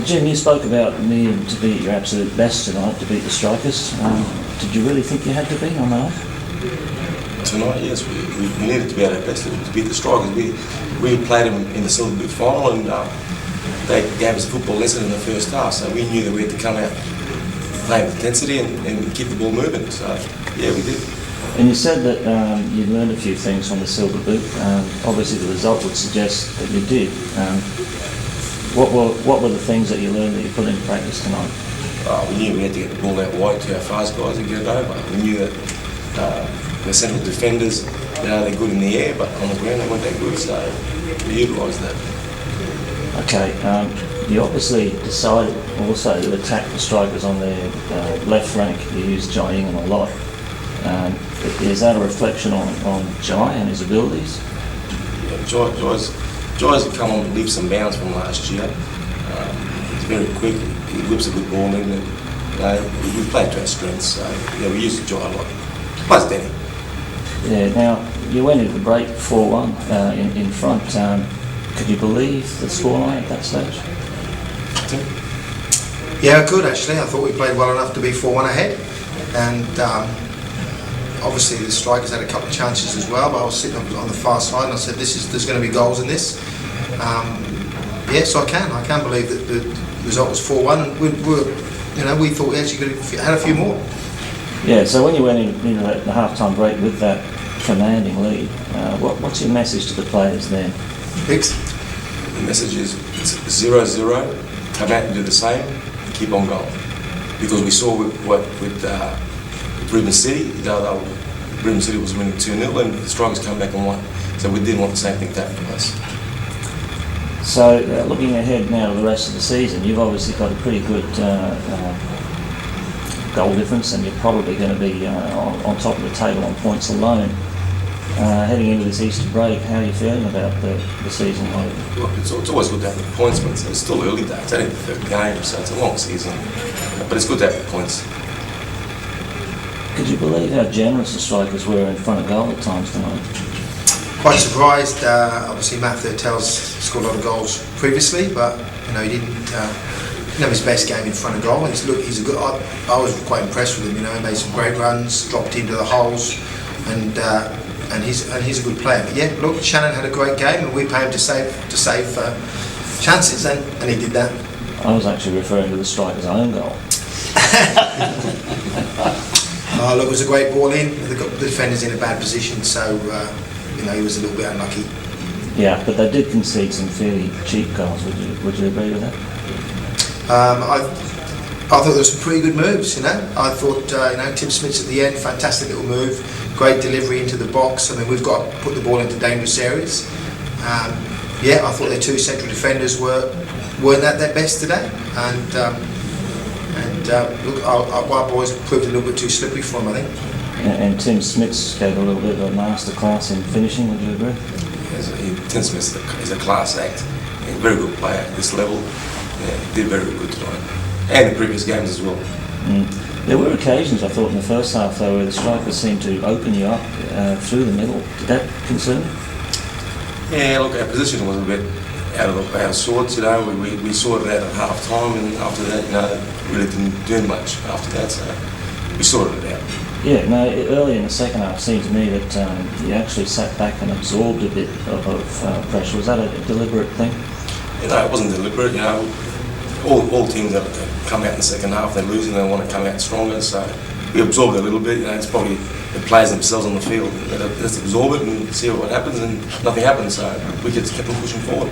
Jim, you spoke about needing to be at your absolute best tonight to beat the Strikers. Did you really think you had to be on that? Tonight, yes, we needed to be at our best to beat the Strikers. We played them in the Silver Boot final, and they gave us a football lesson in the first half, so we knew that we had to come out, play with intensity and keep the ball moving. So, yeah, we did. And you said that you learned a few things from the Silver Boot. Obviously, the result would suggest that you did. What were the things that you learned that you put into practice tonight? We knew we had to get the ball out wide to our fast guys and get it over. We knew that the central defenders, they're good in the air, but on the ground they weren't that good, so we utilised that. Okay, you obviously decided also to attack the Strikers on their left flank. You used Jai Ingham a lot. Is that a reflection on Jai and his abilities? Yeah, Jai's come on leaps and bounds from last year. He's very quick, he whips a good ball in, and we play to our strengths, so yeah, we use Jai a lot. Plus Denny. Yeah, now you went into the break 4-1 in front. Could you believe the scoreline at that stage? Yeah, I could actually. I thought we played well enough to be 4-1 ahead, and obviously the Strikers had a couple of chances as well, but I was sitting on the far side and I said, there's going to be goals in this. Yes, I can believe that the result was 4-1. We thought we actually could have had a few more. Yeah, so when you went into the half-time break with that commanding lead, what's your message to the players then? Hicks? The message is 0-0, come out and do the same, keep on going. Because we saw with Brisbane City, Brisbane City was winning 2-0 and the Strikers come back and won. So we didn't want the same thing to happen to us. So looking ahead now to the rest of the season, you've obviously got a pretty good goal difference, and you're probably going to be on top of the table on points alone. Heading into this Easter break, how are you feeling about the season? Look, it's always good to have the points, but it's still early days. It's only the third game, so it's a long season. But it's good to have the points. Could you believe how generous the Strikers were in front of goal at times tonight? Quite surprised. Obviously, Matt Thurtell's scored a lot of goals previously, but he didn't have his best game in front of goal. He's a good. I was quite impressed with him. He made some great runs, dropped into the holes, and he's a good player. But yeah, look, Shannon had a great game, and we paid him to save chances, and he did that. I was actually referring to the Strikers' own goal. Look, it was a great ball in. The defender's in a bad position, so he was a little bit unlucky. Yeah, but they did concede some fairly cheap goals. Would you agree with that? I thought there were some pretty good moves. I thought Tim Smith's at the end, fantastic little move, great delivery into the box. I mean, we've got to put the ball into dangerous areas. I thought their two central defenders weren't at their best today, and look, our boys proved a little bit too slippery for him, I think. And Tim Smith gave a little bit of a masterclass in finishing. Would you agree? Tim Smith is a class act. He's a very good player at this level. Yeah, he did very good tonight, and the previous games as well. There were occasions, I thought, in the first half though, where the Strikers seemed to open you up through the middle. Did that concern you? Yeah, look, our position was a bit out of sorts. We sorted it out at half time, and after that, really didn't do much after that. So we sorted it out. Yeah, no. Early in the second half, it seemed to me that you actually sat back and absorbed a bit of pressure. Was that a deliberate thing? It wasn't deliberate. All teams that come out in the second half, they're losing. They want to come out stronger. So we absorbed it a little bit. It's probably the players themselves on the field. Let's absorb it and see what happens, and nothing happens. So we just kept on pushing forward.